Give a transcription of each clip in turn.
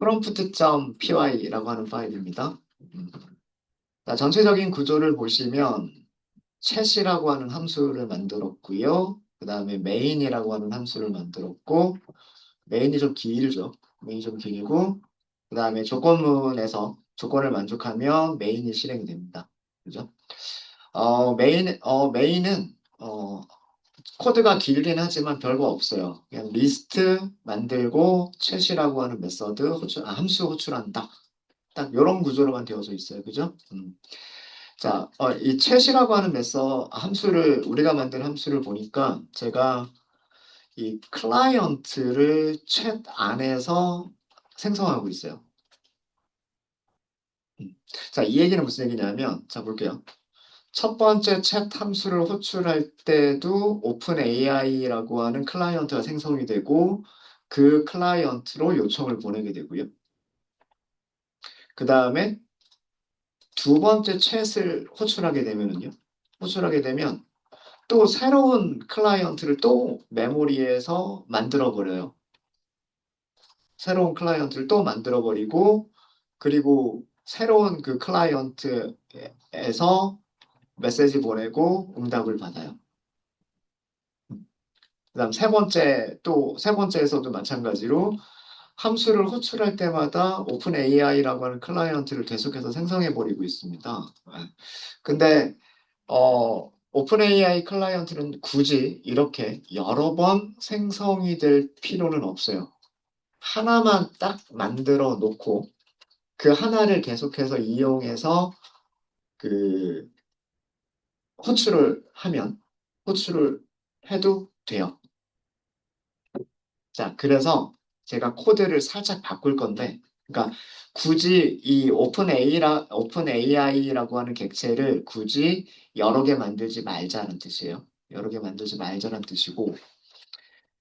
prompt.py라고 하는 파일입니다. 음. 자, 전체적인 구조를 보시면 chat이라고 하는 함수를 만들었고요. 그 다음에 main이라고 하는 함수를 만들었고 메인이 좀 길죠. 메인이 좀 길고 그 다음에 조건문에서 조건을 만족하면 메인이 실행이 됩니다. 그죠? 메인은 코드가 길긴 하지만 별거 없어요. 그냥 리스트 만들고 chat이라고 하는 메서드 함수 호출한다. 딱 이런 구조로만 되어져 있어요. 그죠? 자, 이 chat이라고 하는 함수를 우리가 만든 함수를 보니까 제가 이 클라이언트를 챗 안에서 생성하고 있어요. 음. 자, 이 얘기는 무슨 얘기냐면, 자, 볼게요. 첫 번째 챗 함수를 호출할 때도 오픈 AI라고 하는 클라이언트가 생성이 되고, 그 클라이언트로 요청을 보내게 되고요. 그 다음에 두 번째 챗을 호출하게 되면 또 새로운 클라이언트를 또 메모리에서 만들어 버려요. 새로운 클라이언트를 또 만들어 버리고 그리고 새로운 그 클라이언트에서 메시지 보내고 응답을 받아요. 그다음 세 번째에서도 마찬가지로 함수를 호출할 때마다 오픈 AI라고 하는 클라이언트를 계속해서 생성해 버리고 있습니다. 네. 근데 오픈 AI 클라이언트는 굳이 이렇게 여러 번 생성이 될 필요는 없어요. 하나만 딱 만들어 놓고 그 하나를 계속해서 이용해서 그 호출을 호출을 해도 돼요. 자, 그래서 제가 코드를 살짝 바꿀 건데, 그러니까 굳이 이 오픈 AI라고 하는 객체를 굳이 여러 개 만들지 말자는 뜻이에요. 여러 개 만들지 말자는 뜻이고,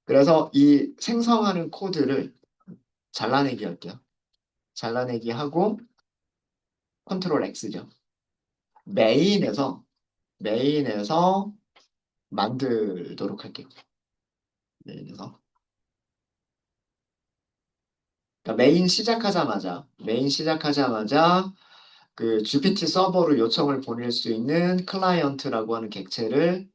그래서 이 생성하는 코드를 잘라내기 할게요. 잘라내기 하고 컨트롤 X죠. 메인에서 메인에서 만들도록 할게요. 메인에서. 그러니까 메인 시작하자마자 그 GPT 서버로 요청을 보낼 수 있는 클라이언트라고 하는 객체를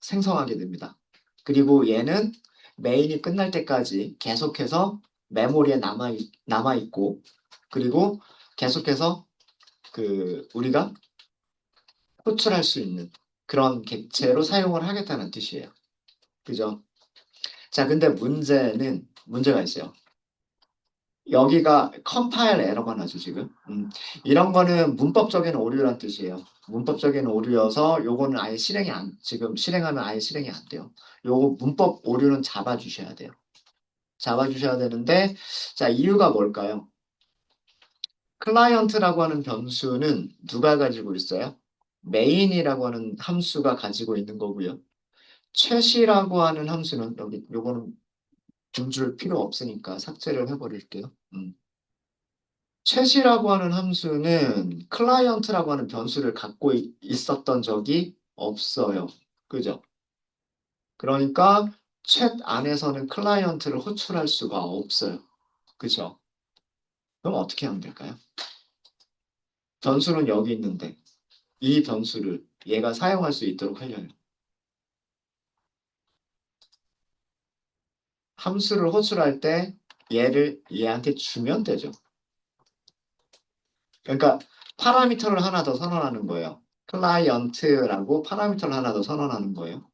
생성하게 됩니다. 그리고 얘는 메인이 끝날 때까지 계속해서 메모리에 남아 있고, 그리고 계속해서 우리가 호출할 수 있는 그런 객체로 사용을 하겠다는 뜻이에요. 그죠? 자, 근데 문제가 있어요. 여기가 컴파일 에러가 나죠, 지금. 이런 거는 문법적인 오류란 뜻이에요. 문법적인 오류여서 요거는 지금 실행하면 아예 실행이 안 돼요. 요거 문법 오류는 잡아주셔야 돼요. 잡아주셔야 되는데, 자, 이유가 뭘까요? 클라이언트라고 하는 변수는 누가 가지고 있어요? 메인이라고 하는 함수가 가지고 있는 거고요. 최시라고 하는 함수는 요거는 줄 필요 없으니까 삭제를 해버릴게요. 챗이라고 하는 함수는 클라이언트라고 하는 변수를 갖고 있었던 적이 없어요. 그죠? 그러니까 챗 안에서는 클라이언트를 호출할 수가 없어요. 그죠? 그럼 어떻게 하면 될까요? 변수는 여기 있는데 이 변수를 얘가 사용할 수 있도록 하려면 함수를 호출할 때 얘를 얘한테 주면 되죠. 그러니까 파라미터를 하나 더 선언하는 거예요. 클라이언트라고 파라미터를 하나 더 선언하는 거예요.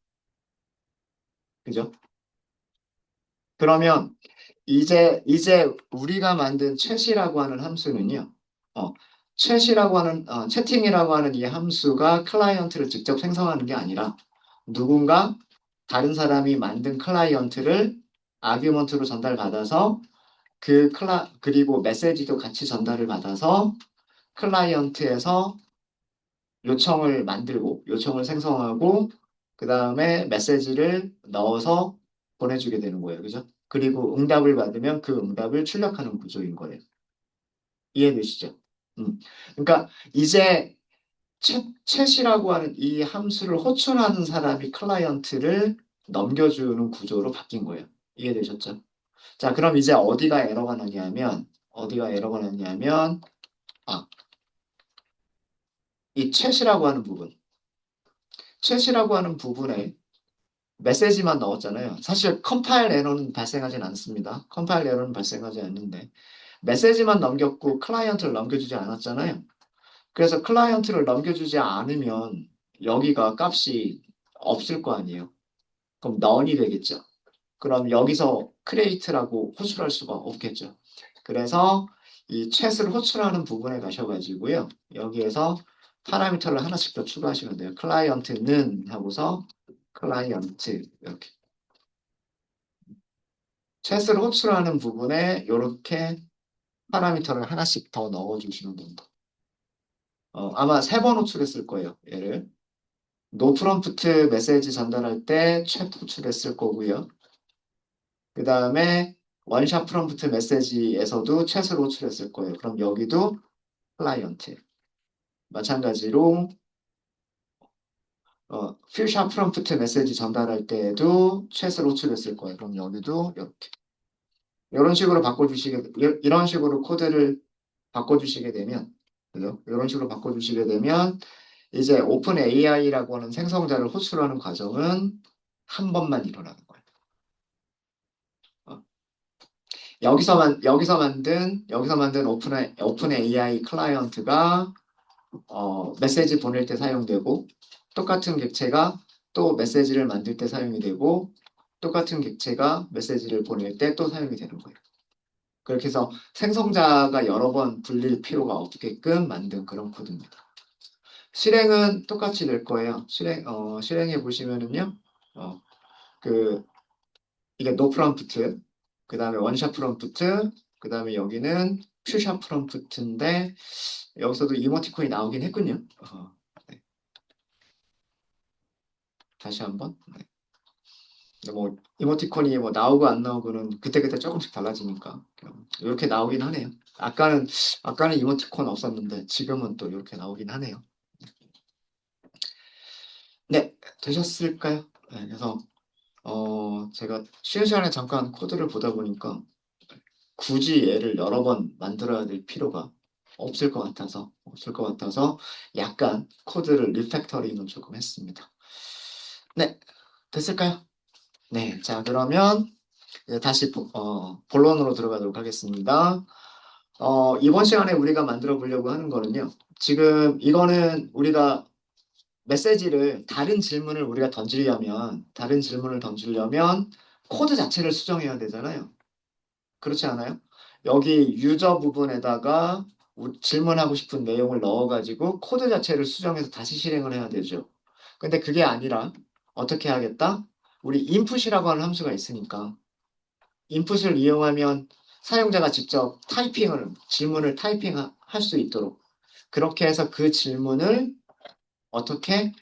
그죠? 그러면 이제 우리가 만든 chat이라고 하는 함수는요. 어, 채팅이라고 하는 이 함수가 클라이언트를 직접 생성하는 게 아니라 누군가 다른 사람이 만든 클라이언트를 아규먼트로 전달받아서 그리고 메시지도 같이 전달을 받아서 클라이언트에서 요청을 생성하고 그 다음에 메시지를 넣어서 보내주게 되는 거예요. 그죠? 그리고 응답을 받으면 그 응답을 출력하는 구조인 거예요. 이해되시죠? 그러니까 이제 챗이라고 하는 이 함수를 호출하는 사람이 클라이언트를 넘겨주는 구조로 바뀐 거예요. 이해되셨죠? 자, 그럼 이제 어디가 에러가 나냐면, 아, 이 chat이라고 하는 부분. chat이라고 하는 부분에 메시지만 넣었잖아요. 사실 컴파일 에러는 발생하진 않습니다. 컴파일 에러는 발생하지 않는데, 메시지만 넘겼고 클라이언트를 넘겨주지 않았잖아요. 그래서 클라이언트를 넘겨주지 않으면 여기가 값이 없을 거 아니에요. 그럼 none이 되겠죠. 그럼 여기서 create라고 호출할 수가 없겠죠. 그래서 이 chat을 호출하는 부분에 가셔가지고요. 여기에서 파라미터를 하나씩 더 추가하시면 돼요. 클라이언트는 하고서 클라이언트 이렇게 chat을 호출하는 부분에 이렇게 파라미터를 하나씩 더 넣어주시면 됩니다. 아마 3번 호출했을 거예요. 얘를. 노 프롬프트 메시지 전달할 때 chat 호출했을 거고요. 그 다음에 원샷 프롬프트 메시지에서도 chat을 호출했을 거예요. 그럼 여기도 클라이언트. 마찬가지로 퓨샷 프롬프트 메시지 전달할 때에도 chat을 호출했을 거예요. 그럼 여기도 이렇게. 이런 식으로 코드를 바꿔주시게 되면, 그죠? 이런 식으로 바꿔주시게 되면, 이제 오픈 AI라고 하는 생성자를 호출하는 과정은 한 번만 일어나는 거예요. 어, 여기서 만든 오픈 AI 클라이언트가 메시지 보낼 때 사용되고, 똑같은 객체가 또 메시지를 만들 때 사용이 되고, 똑같은 객체가 메시지를 보낼 때 또 사용이 되는 거예요. 그렇게 해서 생성자가 여러 번 불릴 필요가 없게끔 만든 그런 코드입니다. 실행은 똑같이 될 거예요. 실행해 보시면은요, 어, 그, 이게 노 프롬프트, 그 다음에 원샷 프롬프트, 그 다음에 여기는 퓨샷 프롬프트인데, 여기서도 이모티콘이 나오긴 했군요. 네, 다시 한번. 네. 근데 뭐, 이모티콘이 뭐 나오고 안 나오고는 그때그때 조금씩 달라지니까, 이렇게 나오긴 하네요. 아까는 이모티콘 없었는데, 지금은 또 이렇게 나오긴 하네요. 네, 되셨을까요? 네, 그래서 제가 쉬는 시간에 잠깐 코드를 보다 보니까 굳이 얘를 여러 번 만들어야 될 필요가 없을 것 같아서 약간 코드를 리팩터링을 조금 했습니다. 네, 됐을까요? 네, 자, 그러면 이제 다시 본론으로 들어가도록 하겠습니다. 이번 시간에 우리가 만들어 보려고 하는 거는요. 지금 이거는 우리가 다른 질문을 던지려면 코드 자체를 수정해야 되잖아요. 그렇지 않아요? 여기 유저 부분에다가 질문하고 싶은 내용을 넣어가지고 코드 자체를 수정해서 다시 실행을 해야 되죠. 근데 그게 아니라 어떻게 하겠다? 우리 input이라고 하는 함수가 있으니까 input을 이용하면 사용자가 직접 질문을 타이핑할 수 있도록 그렇게 해서 그 질문을 어떻게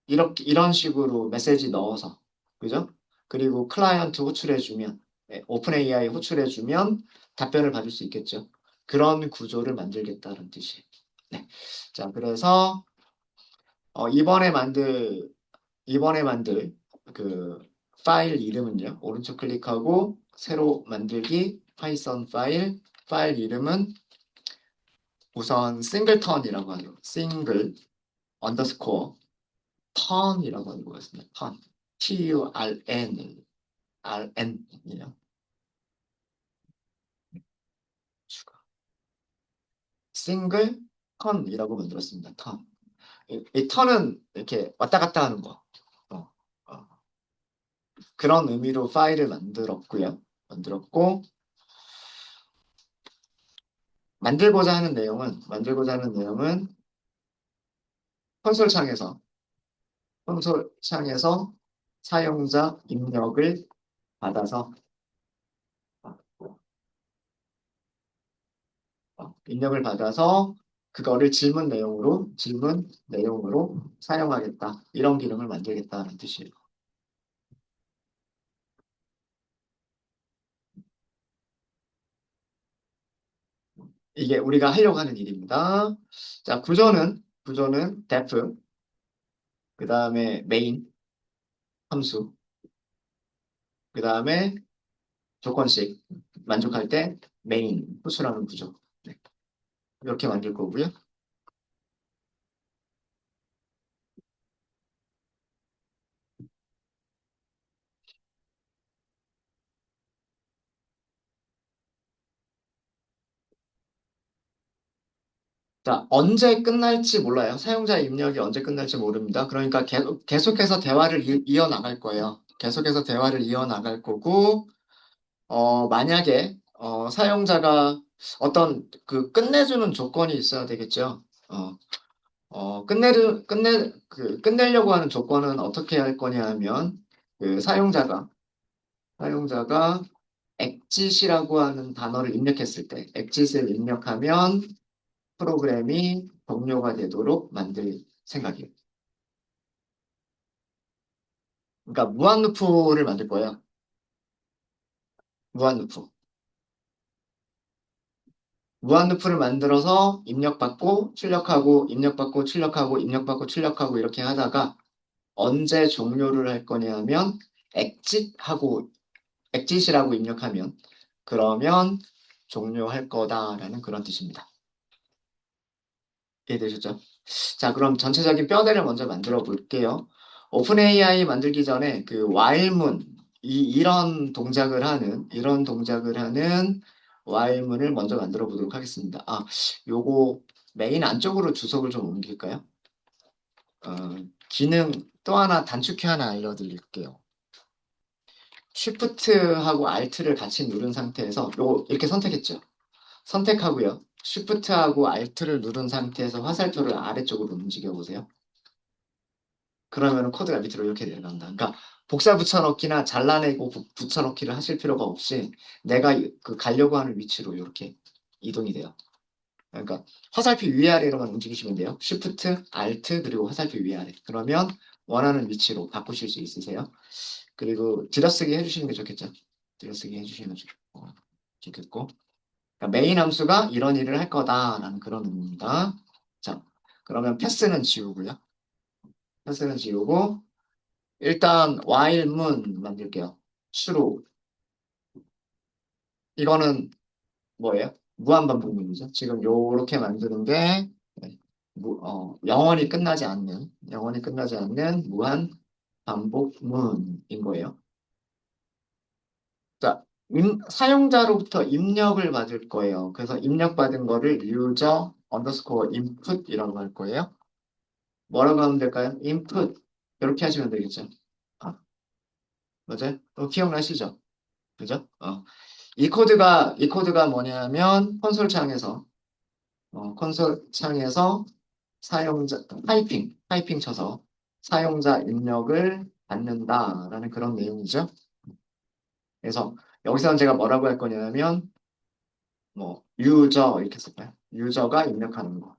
이런 식으로 메시지 넣어서, 그죠? 그리고 클라이언트 호출해주면, 오픈 AI 호출해주면 답변을 받을 수 있겠죠. 그런 구조를 만들겠다는 뜻이에요. 네. 자, 그래서, 이번에 만들 그 파일 이름은요, 오른쪽 클릭하고, 새로 만들기, 파이썬 파일 이름은 우선 싱글턴이라고 하죠. 싱글, 언더스코어, 턴이라고 하는 거였습니다. 턴. TURN, RN이요. 추가. 싱글 턴이라고 만들었습니다. 턴. 이 턴은 이렇게 왔다 갔다 하는 거. 어, 어. 그런 의미로 파일을 만들었고, 만들고자 하는 내용은 콘솔 창에서, 사용자 입력을 받아서, 어, 그거를 질문 내용으로 사용하겠다. 이런 기능을 만들겠다는 뜻이에요. 이게 우리가 하려고 하는 일입니다. 자, 구조는 def, 그 다음에 main 함수, 그 다음에 조건씩 만족할 때 메인 호출하는 구조. 네. 이렇게 만들 거고요. 자, 언제 끝날지 몰라요. 사용자 입력이 언제 끝날지 모릅니다. 그러니까 계속해서 대화를 이어나갈 거예요. 계속해서 대화를 이어나갈 거고, 만약에, 사용자가 어떤 끝내주는 조건이 있어야 되겠죠. 끝내려고 하는 조건은 어떻게 할 거냐 하면, 사용자가 exit이라고 하는 단어를 입력했을 때, exit을 입력하면 프로그램이 종료가 되도록 만들 생각이에요. 그러니까 무한 루프를 만들 거예요. 무한 루프. 무한 루프를 만들어서 입력받고 출력하고 입력받고 출력하고 입력받고 출력하고 이렇게 하다가 언제 종료를 할 거냐 하면 exit하고 exit이라고 입력하면 그러면 종료할 거다라는 그런 뜻입니다. 이해되셨죠? 자, 그럼 전체적인 뼈대를 먼저 만들어 볼게요. 오픈 AI 만들기 전에 그 while문 이런 동작을 하는 while문을 먼저 만들어 보도록 하겠습니다. 요거 메인 안쪽으로 주석을 좀 옮길까요? 어, 기능 또 하나 단축키 하나 알려드릴게요. Shift하고 Alt를 같이 누른 상태에서 요거 이렇게 선택했죠. 선택하고요. Shift하고 Alt를 누른 상태에서 화살표를 아래쪽으로 움직여 보세요. 그러면 코드가 밑으로 이렇게 내려간다. 그러니까 복사 붙여넣기나 잘라내고 붙여넣기를 하실 필요가 없이 내가 가려고 하는 위치로 이렇게 이동이 돼요. 그러니까 화살표 위아래로만 움직이시면 돼요. Shift, Alt 그리고 화살표 위아래. 그러면 원하는 위치로 바꾸실 수 있으세요. 그리고 들여쓰기 해주시는 게 좋겠죠. 들여쓰기 해주시면 좋겠고. 그러니까 메인 함수가 이런 일을 할 거다라는 그런 의미입니다. 자, 그러면 패스는 지우고요. 패스는 지우고 일단 while문 만들게요. true. 이거는 뭐예요? 무한반복문이죠. 지금 요렇게 만드는 게 영원히 끝나지 않는 무한 반복문인 거예요. 자, 사용자로부터 입력을 받을 거예요. 그래서 입력받은 거를 user underscore input이라고 할 거예요. 뭐라고 하면 될까요? input 이렇게 하시면 되겠죠. 아, 맞아요? 기억나시죠? 그죠? 이 코드가 뭐냐면 콘솔 창에서 사용자 타이핑 쳐서 사용자 입력을 받는다라는 그런 내용이죠. 그래서 여기서는 제가 뭐라고 할 거냐면 뭐 유저 이렇게 쓸까요? 유저가 입력하는 거.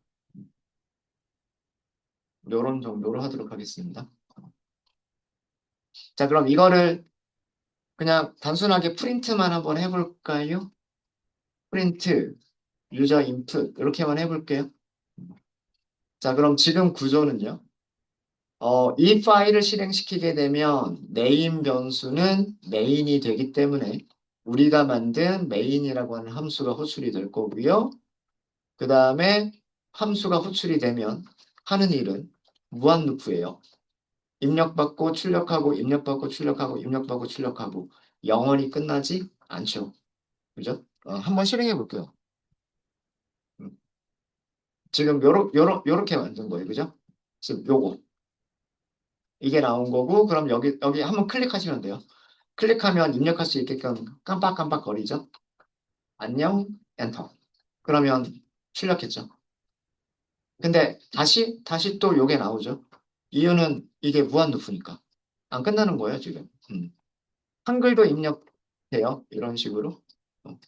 이런 정도로 하도록 하겠습니다. 자, 그럼 이거를 그냥 단순하게 프린트만 한번 해볼까요? 프린트 유저 인풋 이렇게만 해볼게요. 자, 그럼 지금 구조는요. 이 파일을 실행시키게 되면 네임 변수는 메인이 되기 때문에 우리가 만든 메인이라고 하는 함수가 호출이 될 거고요. 그 다음에 함수가 호출이 되면 하는 일은 무한 루프예요. 입력받고 출력하고 입력받고 출력하고 입력받고 출력하고 영원히 끝나지 않죠. 그죠? 한번 실행해 볼게요. 음, 지금 요렇게 만든 거예요. 그죠? 지금 요거. 이게 나온 거고, 그럼 여기 한번 클릭하시면 돼요. 클릭하면 입력할 수 있게끔 깜빡깜빡 거리죠. 안녕, 엔터. 그러면 출력했죠. 근데 다시 또 요게 나오죠. 이유는 이게 무한 루프니까. 안 끝나는 거예요, 지금. 한글도 입력돼요. 이런 식으로. 어,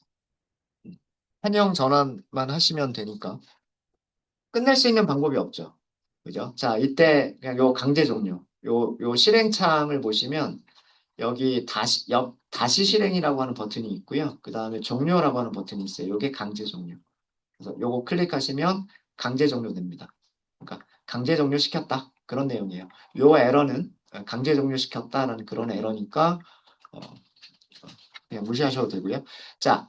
한영 전환만 하시면 되니까. 끝낼 수 있는 방법이 없죠. 그죠? 자, 이때 그냥 요 강제 종료. 요 실행창을 보시면 여기 다시 실행이라고 하는 버튼이 있고요. 그 다음에 종료라고 하는 버튼이 있어요. 이게 강제 종료. 그래서 요거 클릭하시면 강제 종료됩니다. 그러니까 강제 종료 시켰다. 그런 내용이에요. 요 에러는 강제 종료 시켰다라는 그런 에러니까 어, 그냥 무시하셔도 되고요. 자,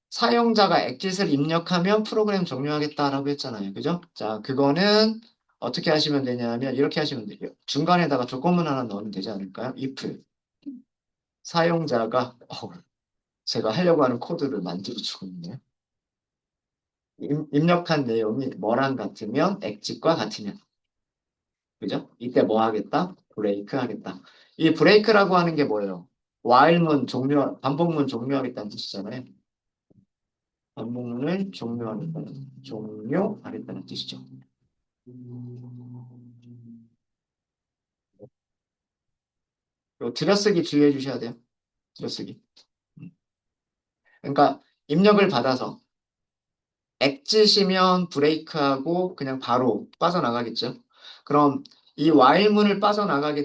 사용자가 엑짓을 입력하면 프로그램 종료하겠다라고 했잖아요. 그죠? 자, 그거는 어떻게 하시면 되냐면 이렇게 하시면 돼요. 중간에다가 조건문 하나 넣으면 되지 않을까요? if 사용자가 제가 하려고 하는 코드를 만들어주고 있네요. 입력한 내용이 뭐랑 같으면 엑짓과 같으면 그죠? 이때 뭐 하겠다? 브레이크 하겠다. 이 브레이크라고 하는 게 뭐예요? while문 종료, 반복문 종료하겠다는 뜻이잖아요. 반복문을 종료하겠다는 뜻이죠. 요 들여쓰기 주의해 주셔야 돼요. 들여쓰기. 음. 그러니까 입력을 받아서 엑짓이면 브레이크하고 그냥 바로 빠져나가겠죠. 그럼 이 while문을 빠져나가게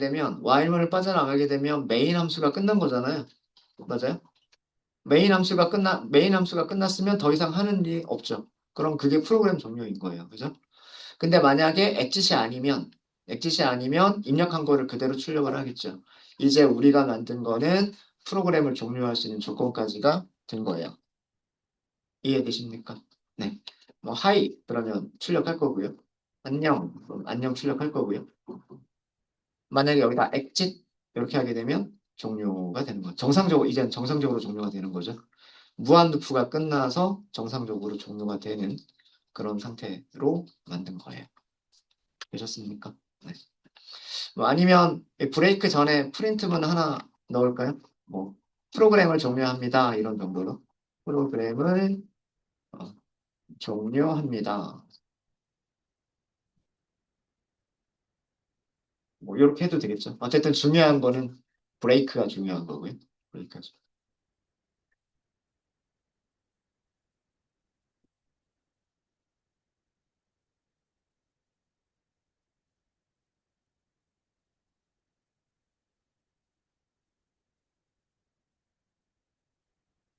되면 메인 함수가 끝난 거잖아요. 맞아요? 메인 함수가 끝났으면 더 이상 하는 일이 없죠. 그럼 그게 프로그램 종료인 거예요. 그죠? 근데 만약에 엑짓이 아니면 입력한 거를 그대로 출력을 하겠죠. 이제 우리가 만든 거는 프로그램을 종료할 수 있는 조건까지가 된 거예요. 이해되십니까? 네. 뭐 하이 그러면 출력할 거고요. 안녕 그럼 안녕 출력할 거고요. 만약에 여기다 엑짓 이렇게 하게 되면 종료가 되는 거죠. 이젠 정상적으로 종료가 되는 거죠. 무한 루프가 끝나서 정상적으로 종료가 되는 그런 상태로 만든 거예요. 되셨습니까? 네. 뭐 아니면 이 브레이크 전에 프린트문 하나 넣을까요? 뭐 프로그램을 종료합니다. 이런 정도로 프로그램을 어, 종료합니다. 뭐 이렇게 해도 되겠죠. 어쨌든 중요한 거는 브레이크가 중요한 거고요. 브레이크가.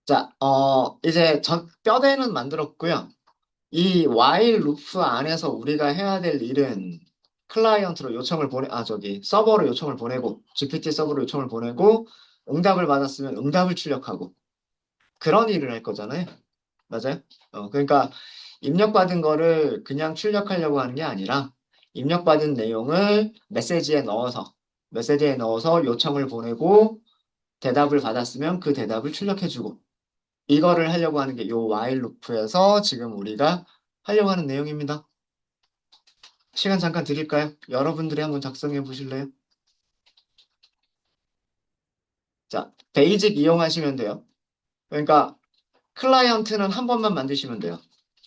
자, 이제 뼈대는 만들었고요. 이 while 루프 안에서 우리가 해야 될 일은 클라이언트로 서버로 요청을 보내고, GPT 서버로 요청을 보내고, 응답을 받았으면 응답을 출력하고, 그런 일을 할 거잖아요. 맞아요? 그러니까 입력받은 거를 그냥 출력하려고 하는 게 아니라, 입력받은 내용을 메시지에 넣어서 요청을 보내고, 대답을 받았으면 그 대답을 출력해주고, 이거를 하려고 하는 게 요 while 루프에서 지금 우리가 하려고 하는 내용입니다. 시간 잠깐 드릴까요? 여러분들이 한번 작성해 보실래요? 자, 베이직 이용하시면 돼요. 그러니까 클라이언트는 한 번만 만드시면 돼요.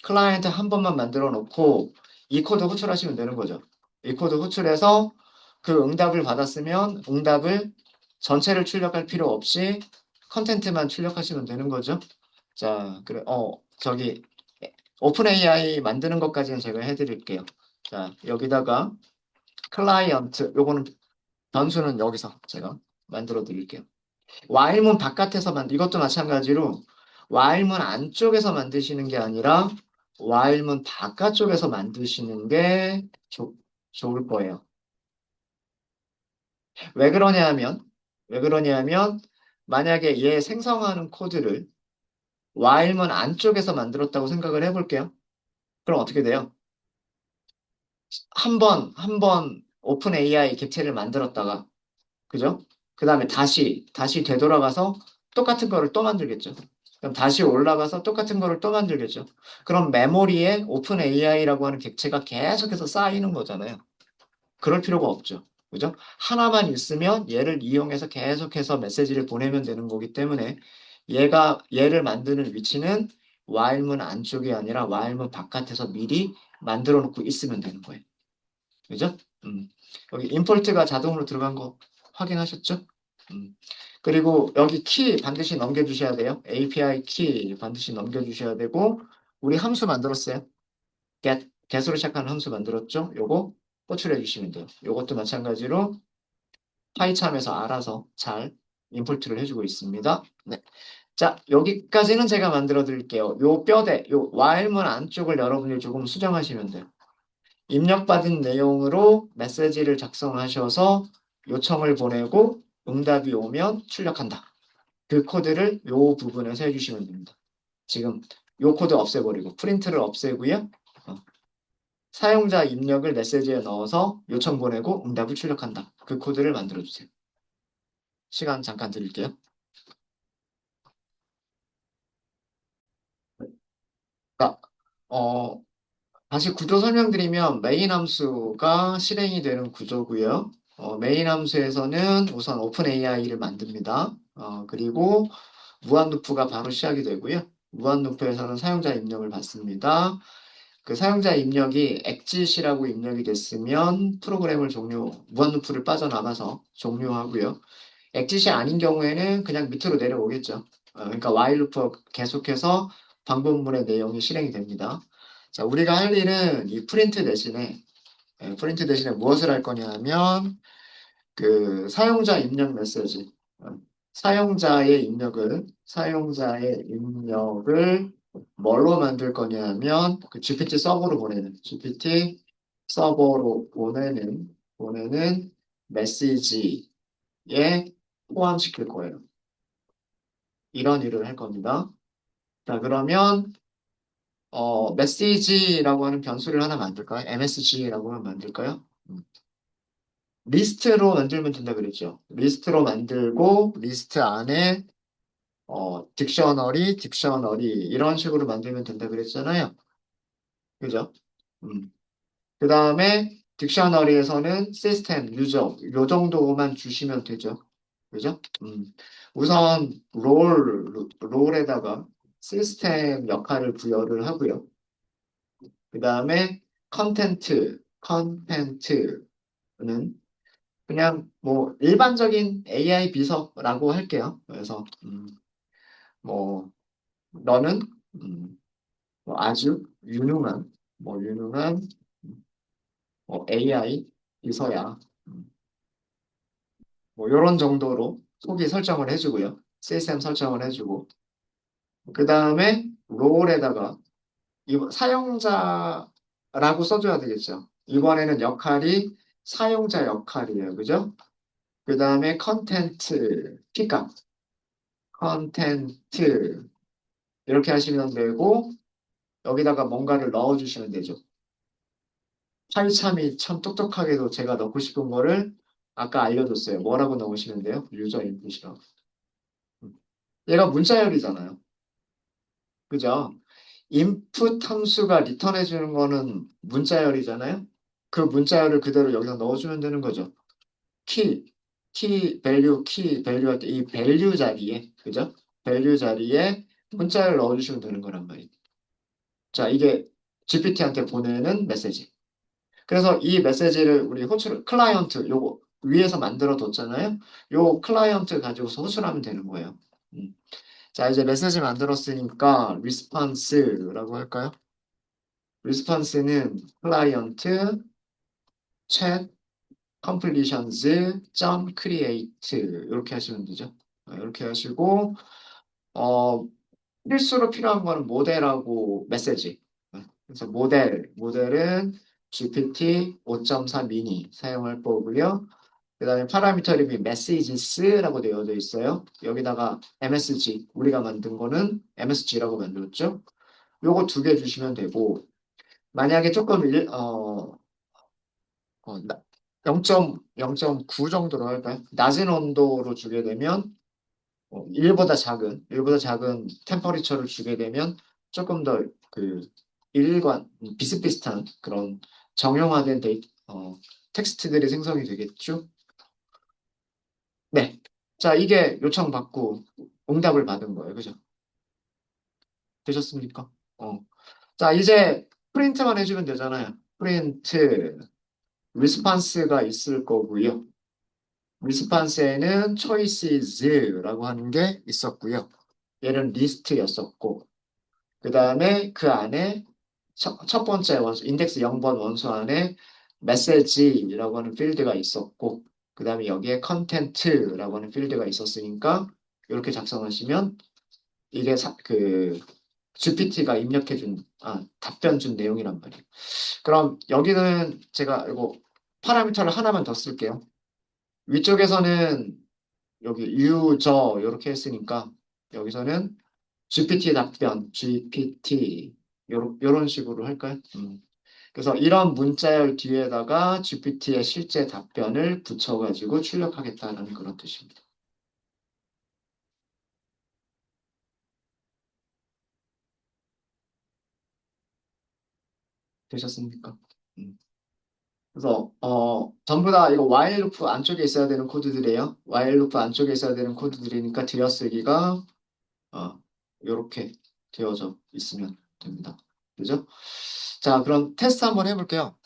클라이언트 한 번만 만들어 놓고 이 코드 호출하시면 되는 거죠. 이 코드 호출해서 그 응답을 받았으면 응답을 전체를 출력할 필요 없이 컨텐트만 출력하시면 되는 거죠. 자, 그래, 저기 오픈 AI 만드는 것까지는 제가 해드릴게요. 자, 여기다가 클라이언트, 요거는 변수는 여기서 제가 만들어 드릴게요. while문 바깥에서 이것도 마찬가지로 while문 안쪽에서 만드시는 게 아니라 while문 바깥쪽에서 만드시는 게 좋을 거예요. 왜 그러냐면, 왜 그러냐면, 만약에 얘 생성하는 코드를 while문 안쪽에서 만들었다고 생각을 해볼게요. 그럼 어떻게 돼요? 한 번 오픈 AI 객체를 만들었다가 그죠? 그 다음에 다시 되돌아가서 똑같은 거를 또 만들겠죠. 그럼 다시 올라가서 똑같은 거를 또 만들겠죠. 그럼 메모리에 오픈 AI라고 하는 객체가 계속해서 쌓이는 거잖아요. 그럴 필요가 없죠. 그죠? 하나만 있으면 얘를 이용해서 계속해서 메시지를 보내면 되는 거기 때문에 얘를 만드는 위치는 while문 안쪽이 아니라 while문 바깥에서 미리 만들어 놓고 있으면 되는 거예요. 그죠? 여기 임포트가 자동으로 들어간 거 확인하셨죠? 음. 그리고 여기 키 반드시 넘겨주셔야 돼요. API 키 반드시 넘겨주셔야 되고 우리 함수 만들었어요. get으로 시작하는 함수 만들었죠? 요거 호출해 주시면 돼요. 요것도 마찬가지로 파이참에서 알아서 잘 임포트를 해주고 있습니다. 네. 자, 여기까지는 제가 만들어 드릴게요. 요 while문 안쪽을 여러분이 조금 수정하시면 돼요. 입력받은 내용으로 메시지를 작성하셔서 요청을 보내고 응답이 오면 출력한다. 그 코드를 요 부분에서 해주시면 됩니다. 지금 요 코드 없애버리고 프린트를 없애고요. 어, 사용자 입력을 메시지에 넣어서 요청 보내고 응답을 출력한다. 그 코드를 만들어주세요. 시간 잠깐 드릴게요. 자, 어, 다시 구조 설명드리면 메인 함수가 실행이 되는 구조고요. 메인 함수에서는 우선 오픈 AI를 만듭니다. 그리고 무한 루프가 바로 시작이 되고요. 무한 루프에서는 사용자 입력을 받습니다. 그 사용자 입력이 exit이라고 입력이 됐으면 프로그램을 무한 루프를 빠져나가서 종료하고요. exit이 아닌 경우에는 그냥 밑으로 내려오겠죠. 그러니까 while 루프 계속해서 방법문의 내용이 실행이 됩니다. 자, 우리가 할 일은 이 프린트 대신에 무엇을 할 거냐 하면 그 사용자 입력 메시지, 어, 사용자의 입력을 뭘로 만들 거냐면 그 GPT 서버로 보내는 메시지에 포함시킬 거예요. 이런 일을 할 겁니다. 자, 그러면 메시지라고 하는 변수를 하나 만들까요? MSG라고 하면 만들까요? 리스트로 만들면 된다 그랬죠. 리스트로 만들고 리스트 안에 딕셔너리 이런 식으로 만들면 된다 그랬잖아요. 그죠? 그 다음에 딕셔너리에서는 시스템, 유저 요 정도만 주시면 되죠. 그죠? 우선 롤에다가 시스템 역할을 부여를 하고요. 그 다음에 컨텐트는 그냥 뭐 일반적인 AI 비서라고 할게요. 그래서 뭐 너는 뭐 아주 유능한 뭐 AI 비서야. 뭐 이런 정도로 속이 설정을 해주고요. 시스템 설정을 해주고 그 다음에 롤에다가 사용자라고 써줘야 되겠죠. 이번에는 역할이 사용자 역할이에요. 그죠? 그 다음에 컨텐트 이렇게 하시면 되고 여기다가 뭔가를 넣어주시면 되죠. 파이참이 참 똑똑하게도 제가 넣고 싶은 거를 아까 알려줬어요. 뭐라고 넣으시면 돼요? 유저 인풋이라고. 얘가 문자열이잖아요. 그죠? 인풋 함수가 리턴해주는 거는 문자열이잖아요. 그 문자열을 그대로 여기다 넣어주면 되는 거죠. 키, 키 밸류 할 때 이 밸류 자리에, 그죠? 밸류 자리에 문자열 넣어주시면 되는 거란 말이에요. 자, 이게 GPT한테 보내는 메시지. 그래서 이 메시지를 우리 클라이언트 요거 위에서 만들어 뒀잖아요. 요 클라이언트 가지고서 호출하면 되는 거예요. 음. 자, 이제 메시지 만들었으니까 리스폰스라고 할까요? 리스폰스는 클라이언트 chat completions.create 이렇게 하시면 되죠. 이렇게 하시고 어, 필수로 필요한 거는 모델하고 메시지. 그래서 모델은 GPT 5.4 미니 사용할 거고요. 그 다음에 파라미터 이름이 messages라고 되어져 있어요. 여기다가 MSG, 우리가 만든 거는 MSG라고 만들었죠. 요거 두 개 주시면 되고, 만약에 조금 0.9 정도로 할까요? 낮은 온도로 주게 되면 1보다 작은 템퍼리처를 주게 되면 조금 더 그 비슷비슷한 그런 정형화된 텍스트들이 생성이 되겠죠? 네. 자, 이게 요청받고 응답을 받은 거예요. 그죠? 되셨습니까? 자, 이제 프린트만 해주면 되잖아요. 프린트, 리스판스가 있을 거고요. 리스판스에는 choices라고 하는 게 있었고요. 얘는 리스트였었고, 그 다음에 그 안에 첫 번째 원수, 인덱스 0번 원수 안에 메시지라고 하는 필드가 있었고, 그 다음에 여기에 컨텐트라고 하는 필드가 있었으니까, 이렇게 작성하시면 이게 GPT가 답변 준 내용이란 말이에요. 그럼 여기는 제가 이거 파라미터를 하나만 더 쓸게요. 위쪽에서는 여기 유저 이렇게 했으니까 여기서는 GPT 답변, GPT 요런 식으로 할까요? 그래서 이런 문자열 뒤에다가 GPT의 실제 답변을 붙여가지고 출력하겠다는 그런 뜻입니다. 되셨습니까? 음. 그래서 전부 다 이거 while 루프 안쪽에 있어야 되는 코드들이에요. while 루프 안쪽에 있어야 되는 코드들이니까 들여쓰기가 이렇게 되어져 있으면 됩니다. 그죠? 자, 그럼 테스트 한번 해볼게요.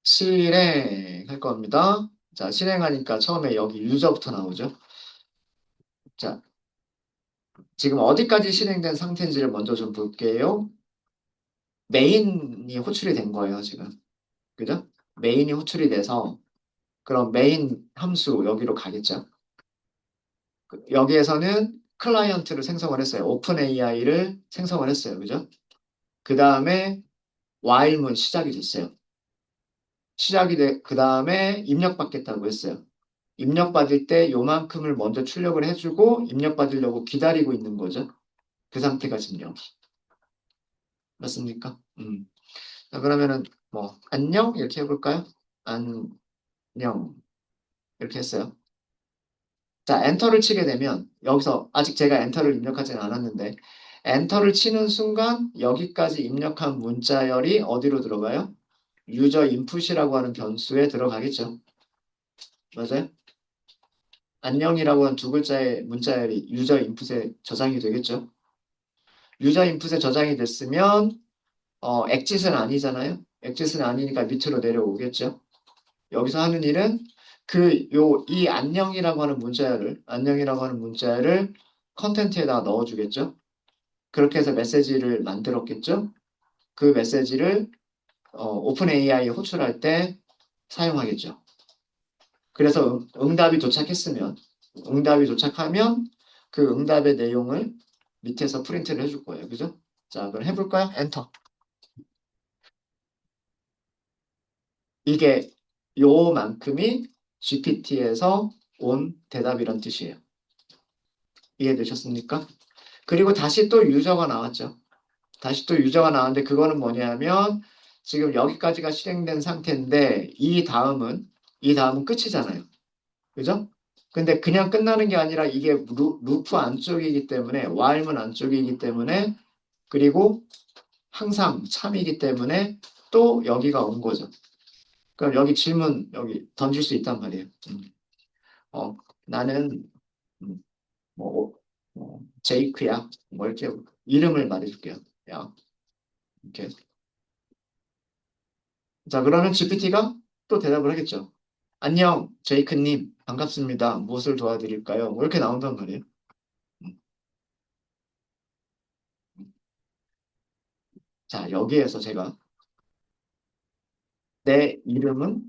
실행할 겁니다. 자, 실행하니까 처음에 여기 유저부터 나오죠. 자, 지금 어디까지 실행된 상태인지를 먼저 좀 볼게요. 메인이 호출이 된 거예요, 지금. 그죠? 메인이 호출이 돼서 그럼 메인 함수 여기로 가겠죠. 여기에서는 클라이언트를 생성을 했어요. 오픈 AI를 생성을 했어요. 그죠? 그 다음에 while문 시작이 됐어요. 그 다음에 입력받겠다고 했어요. 입력받을 때 요만큼을 먼저 출력을 해주고 입력받으려고 기다리고 있는 거죠. 그 상태가 지금 여기. 맞습니까? 자, 그러면은 뭐 안녕 이렇게 해볼까요? 안녕 이렇게 했어요. 자, 엔터를 치게 되면 여기서 아직 제가 엔터를 입력하지는 않았는데 엔터를 치는 순간 여기까지 입력한 문자열이 어디로 들어가요? 유저 인풋이라고 하는 변수에 들어가겠죠. 맞아요? 안녕이라고 한 두 글자의 문자열이 유저 인풋에 저장이 되겠죠. 유저 인풋에 저장이 됐으면 엑짓은 아니잖아요. 엑짓은 아니니까 밑으로 내려오겠죠. 여기서 하는 일은 이 안녕이라고 하는 문자열을 컨텐트에다가 넣어주겠죠. 그렇게 해서 메시지를 만들었겠죠. 그 메시지를 오픈 AI에 호출할 때 사용하겠죠. 그래서 응답이 도착하면 그 응답의 내용을 밑에서 프린트를 해줄 거예요. 그죠? 자, 그럼 해볼까요? 엔터. 이게 요만큼이 GPT에서 온 대답이란 뜻이에요. 이해되셨습니까? 그리고 다시 또 유저가 나왔죠. 다시 또 유저가 나왔는데 그거는 뭐냐면 지금 여기까지가 실행된 상태인데 이 다음은 끝이잖아요. 그죠? 근데 그냥 끝나는 게 아니라 이게 루프 안쪽이기 때문에 while문 안쪽이기 때문에 그리고 항상 참이기 때문에 또 여기가 온 거죠. 그럼 여기 질문 여기 던질 수 있단 말이에요. 어, 나는 음, 뭐, 제이크야. 뭐 이렇게 이름을 말해줄게요. 야, 이렇게. 자, 그러면 GPT가 또 대답을 하겠죠. 안녕, 제이크님. 반갑습니다. 무엇을 도와드릴까요? 뭐 이렇게 나온단 말이에요. 음, 음. 자, 여기에서 제가 내 이름은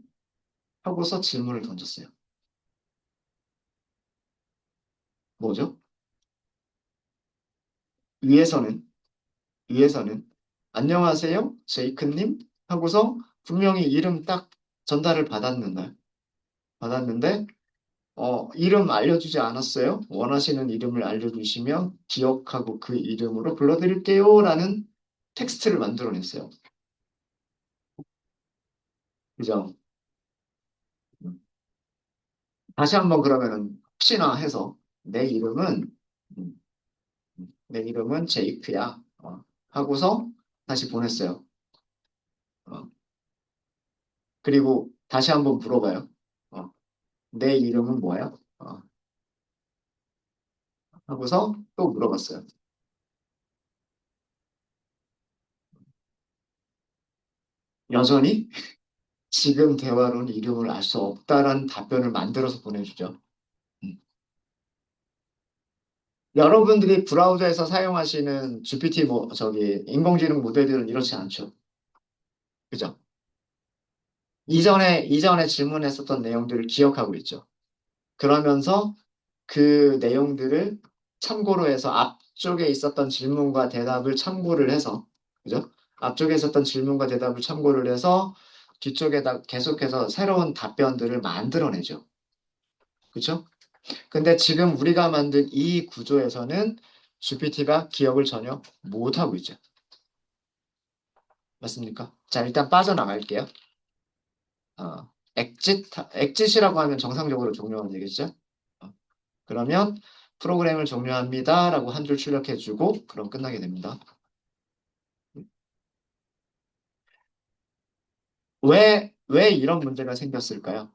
하고서 질문을 던졌어요. 뭐죠? 위에서는, 위에서는, 안녕하세요, 제이크님. 하고서 분명히 이름 딱 전달을 받았는데, 이름 알려주지 않았어요? 원하시는 이름을 알려주시면 기억하고 그 이름으로 불러드릴게요. 라는 텍스트를 만들어냈어요. 그죠? 음. 다시 한번 그러면은 혹시나 해서 음, 내 이름은 제이크야. 하고서 다시 보냈어요. 어, 그리고 다시 한번 물어봐요. 어, 내 이름은 뭐야? 하고서 또 물어봤어요. 여전히 지금 대화로는 이름을 알 수 없다라는 답변을 만들어서 보내주죠. 음. 여러분들이 브라우저에서 사용하시는 GPT 저기 인공지능 모델들은 이렇지 않죠. 그죠? 이전에 질문했었던 내용들을 기억하고 있죠. 그러면서 그 내용들을 참고로 해서 앞쪽에 있었던 질문과 대답을 참고를 해서, 그죠? 앞쪽에 있었던 질문과 대답을 참고를 해서 뒤쪽에다 계속해서 새로운 답변들을 만들어내죠. 그죠? 근데 지금 우리가 만든 이 구조에서는 GPT가 기억을 전혀 못하고 있죠. 맞습니까? 자, 일단 빠져나갈게요. 엑짓이라고 하면 정상적으로 종료하는 얘기죠. 어, 그러면 프로그램을 종료합니다라고 한 줄 출력해주고 그럼 끝나게 됩니다. 왜 이런 문제가 생겼을까요?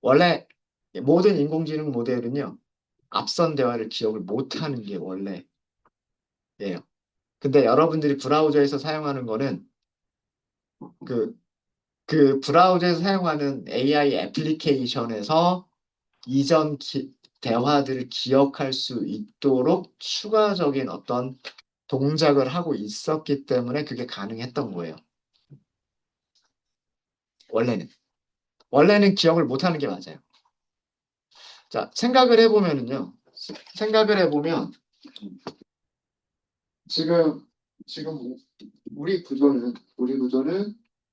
원래 모든 인공지능 모델은요, 앞선 대화를 기억을 못하는 게 원래예요. 근데 여러분들이 브라우저에서 사용하는 거는 그, 그 브라우저에서 사용하는 AI 애플리케이션에서 이전 대화들을 기억할 수 있도록 추가적인 어떤 동작을 하고 있었기 때문에 그게 가능했던 거예요. 원래는. 원래는 기억을 못하는 게 맞아요. 자, 생각을 해보면은요. 생각을 해보면 지금 지금 우리 구조는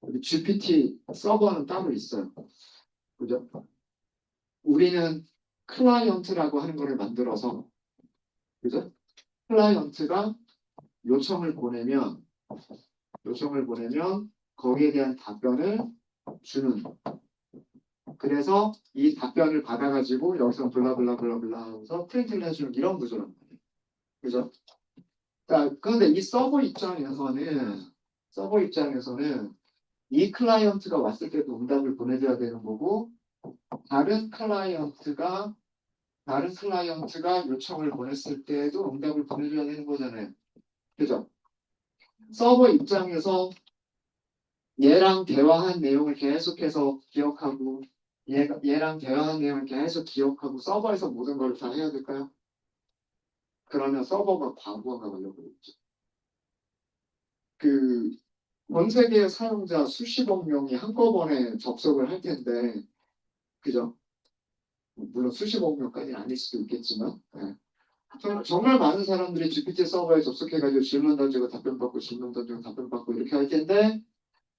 우리 GPT 서버는 따로 있어요. 그죠? 우리는 클라이언트라고 하는 거를 만들어서 그죠? 클라이언트가 요청을 보내면 요청을 보내면 거기에 대한 답변을 주는. 그래서 이 답변을 받아가지고 여기서 블라블라블라블라 하면서 프린트를 해주는 이런 구조란 말이에요. 그죠? 자, 그런데 이 서버 입장에서는 이 클라이언트가 왔을 때도 응답을 보내줘야 되는 거고 다른 클라이언트가 다른 클라이언트가 요청을 보냈을 때도 응답을 보내줘야 되는 거잖아요. 그죠? 서버 입장에서 얘랑 대화한 내용을 계속해서 기억하고 얘랑 대화한 내용을 계속 기억하고 서버에서 모든 걸 다 해야 될까요? 그러면 서버가 과부하가 걸려버리죠. 그 전 세계 사용자 수십억 명이 한꺼번에 접속을 할 텐데, 그죠? 물론 수십억 명까지는 아닐 수도 있겠지만, 네. 정말 많은 사람들이 GPT 서버에 접속해가지고 질문 던지고 답변 받고 질문 던지고 답변 받고 이렇게 할 텐데,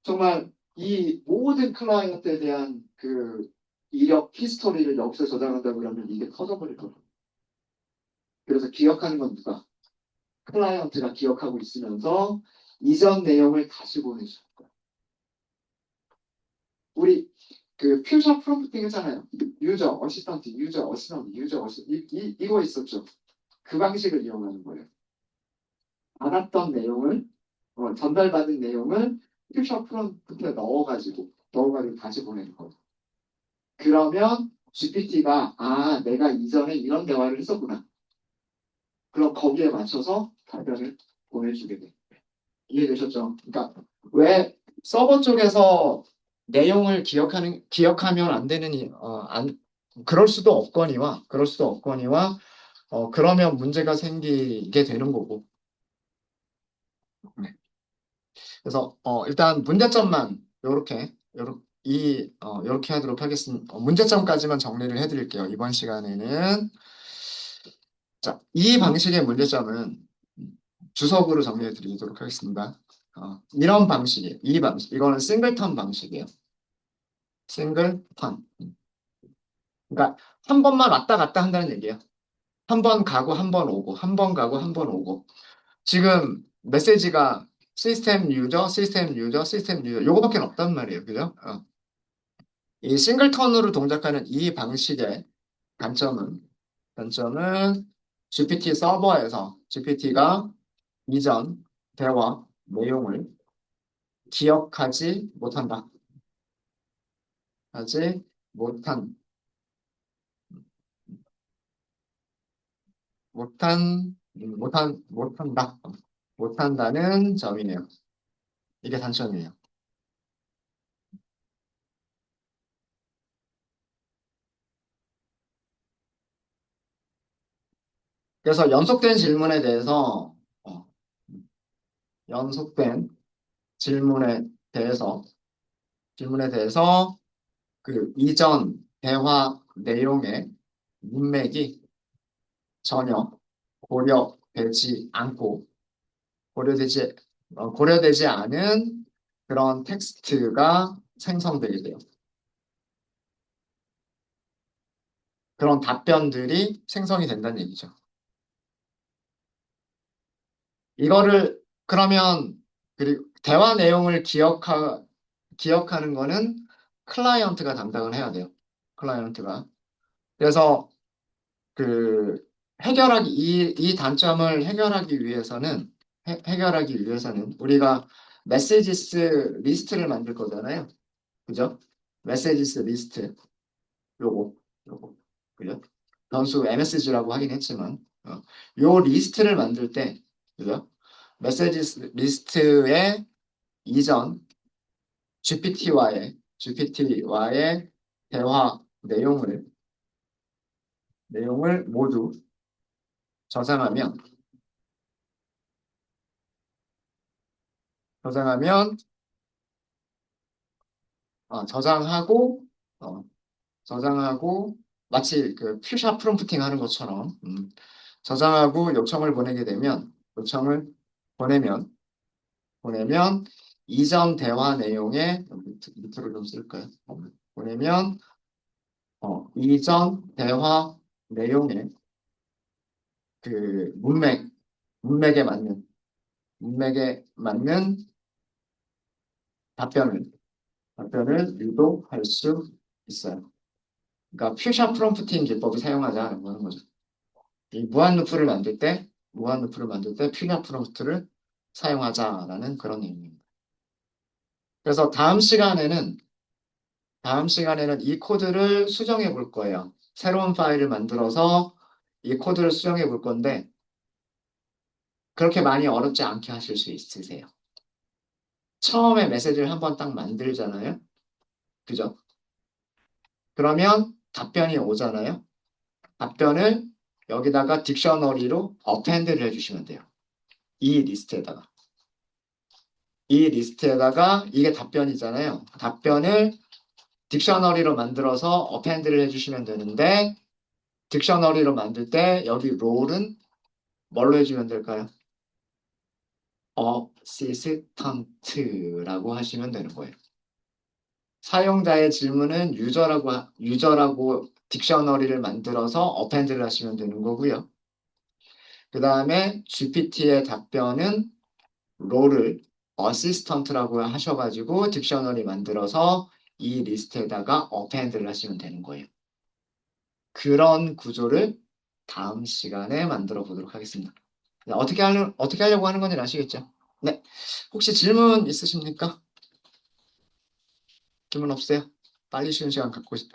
정말 이 모든 클라이언트에 대한 그 이력 히스토리를 여기서 저장한다고 그러면 이게 터져버릴 거예요. 그래서 기억하는 건 누가? 클라이언트가 기억하고 있으면서 이전 내용을 다시 보내줘. 우리 그 퓨처 프롬프팅 했잖아요. 유저 어시스턴트, 이거 있었죠. 그 방식을 이용하는 거예요. 받았던 내용을 전달받은 내용을 퓨처 프롬프트에 넣어가지고 다시 보내는 거예요. 그러면 GPT가 내가 이전에 이런 대화를 했었구나. 그럼 거기에 맞춰서 답변을 보내주게 돼. 이해되셨죠? 그러니까 왜 서버 쪽에서 내용을 기억하면 안 되는 그럴 수도 없거니와 그러면 문제가 생기게 되는 거고. 네. 그래서 일단 문제점만 요렇게 하도록 하겠습니다. 문제점까지만 정리를 해드릴게요. 이번 시간에는 자, 이 방식의 문제점은 주석으로 정리해 드리도록 하겠습니다. 이런 방식이에요. 이 방식. 이거는 싱글턴 방식이에요. 싱글턴. 그러니까 한 번만 왔다 갔다 한다는 얘기예요. 한 번 가고 한 번 오고, 한 번 가고 한 번 오고. 지금 메시지가 시스템 유저, 시스템 유저, 시스템 유저 요거밖에 없단 말이에요. 그죠? 이 싱글턴으로 동작하는 이 방식의 단점은 단점은 GPT 서버에서 GPT가 이전 대화 내용을 기억하지 못한다. 하지 못한, 못한다. 못한다는 점이네요. 이게 단점이에요. 그래서 어, 연속된 질문에 대해서, 질문에 대해서 그 이전 대화 내용의 문맥이 전혀 고려되지 않고, 고려되지, 고려되지 않은 그런 텍스트가 생성되게 돼요. 그런 답변들이 생성이 된다는 얘기죠. 이거를 그러면 그리고 대화 내용을 기억하는 거는 클라이언트가 담당을 해야 돼요. 클라이언트가. 그래서 그 이 단점을 해결하기 위해서는 우리가 메시지스 리스트를 만들 거잖아요. 그죠? 메시지스 리스트 요거 요거 그죠? 변수 MSG라고 하긴 했지만 요 리스트를 만들 때 그죠? 메시지스 리스트의 이전 GPT와의 대화 내용을 모두 저장하면 저장하면 저장하고 어, 저장하고 마치 그 퓨샵 프롬프팅 하는 것처럼 저장하고 요청을 보내면 보내면 이전 대화 내용에 밑으로 좀 쓸까요? 보내면 이전 대화 내용에 그 문맥에 맞는 문맥에 맞는 답변을 유도할 수 있어요. 그러니까 퓨샷 프롬프팅 기법을 사용하자라고 하는 거죠. 이 무한 루프를 만들 때 퓨샷 프롬프트를 사용하자라는 그런 의미입니다. 그래서 다음 시간에는 이 코드를 수정해 볼 거예요. 새로운 파일을 만들어서 이 코드를 수정해 볼 건데 그렇게 많이 어렵지 않게 하실 수 있으세요. 처음에 메시지를 한번 딱 만들잖아요. 그죠? 그러면 답변이 오잖아요. 답변을 여기다가 딕셔너리로 어펜드를 해주시면 돼요. 이 리스트에다가. 이 리스트에다가 이게 답변이잖아요. 답변을 딕셔너리로 만들어서 어펜드를 해주시면 되는데 딕셔너리로 만들 때 여기 롤은 뭘로 해주면 될까요? 어시스턴트라고 하시면 되는 거예요. 사용자의 질문은 유저라고 딕셔너리를 만들어서 어펜드를 하시면 되는 거고요. 그 다음에 GPT의 답변은 롤을 어시스턴트라고 하셔가지고 딕셔너리 만들어서 이 리스트에다가 어펜드를 하시면 되는 거예요. 그런 구조를 다음 시간에 만들어 보도록 하겠습니다. 네, 어떻게 하려고 하는 건지 아시겠죠? 네. 혹시 질문 있으십니까? 질문 없어요? 빨리 쉬는 시간